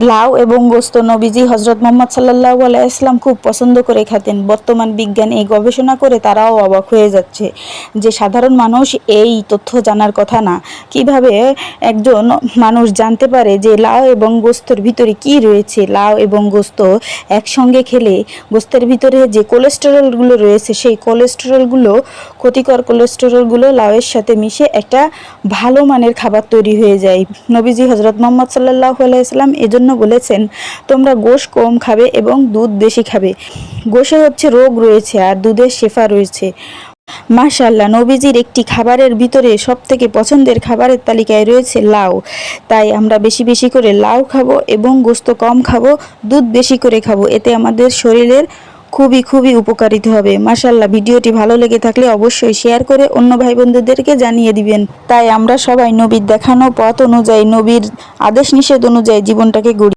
লাউ এবং গোস্ত নবীজি হজরত মোহাম্মদ সাল্লাল্লাহু আলাইহি ওয়াসাল্লাম খুব পছন্দ করে খেতেন। বর্তমান বিজ্ঞান এই গবেষণা করে তারাও অবাক হয়ে যাচ্ছে যে সাধারণ মানুষ এই তথ্য জানার কথা না। কিভাবে একজন মানুষ জানতে পারে যে লাউ এবং গোস্তর ভিতরে কি রয়েছে। লাউ এবং গোস্ত একসঙ্গে খেলে গোস্তের ভিতরে যে কোলেস্টেরলগুলো রয়েছে সেই কোলেস্টেরলগুলো, ক্ষতিকর কোলেস্টেরলগুলো লাউয়ের সাথে মিশে একটা ভালো মানের খাবার তৈরি হয়ে যায়। নবীজি হজরত মোহাম্মদ সাল্লাল্লাহু আলাইহি ওয়াসাল্লাম এজন্য বলেছেন, তোমরা গোশ কম খাবে এবং দুধ বেশি খাবে। গোশে হচ্ছে রোগ রয়েছে আর দুধে শেফা রয়েছে। মাশাআল্লাহ, নবীজির একটি খাবারের ভিতরে সবথেকে পছন্দের খাবারের তালিকায় রয়েছে লাউ। তাই আমরা বেশি বেশি করে লাউ খাবো এবং গোশত কম খাবো, দুধ বেশি করে খাবো। এতে আমাদের শরীরের খুবই উপকারিত হবে। মাশাআল্লাহ, ভিডিওটি ভালো লেগে থাকলে অবশ্যই শেয়ার করে অন্য ভাই বন্ধুদেরকে জানিয়ে দিবেন। তাই আমরা সবাই নবীর দেখানো পথ অনুযায়ী, নবীর আদেশ নিষেধ অনুযায়ী জীবনটাকে গড়ি।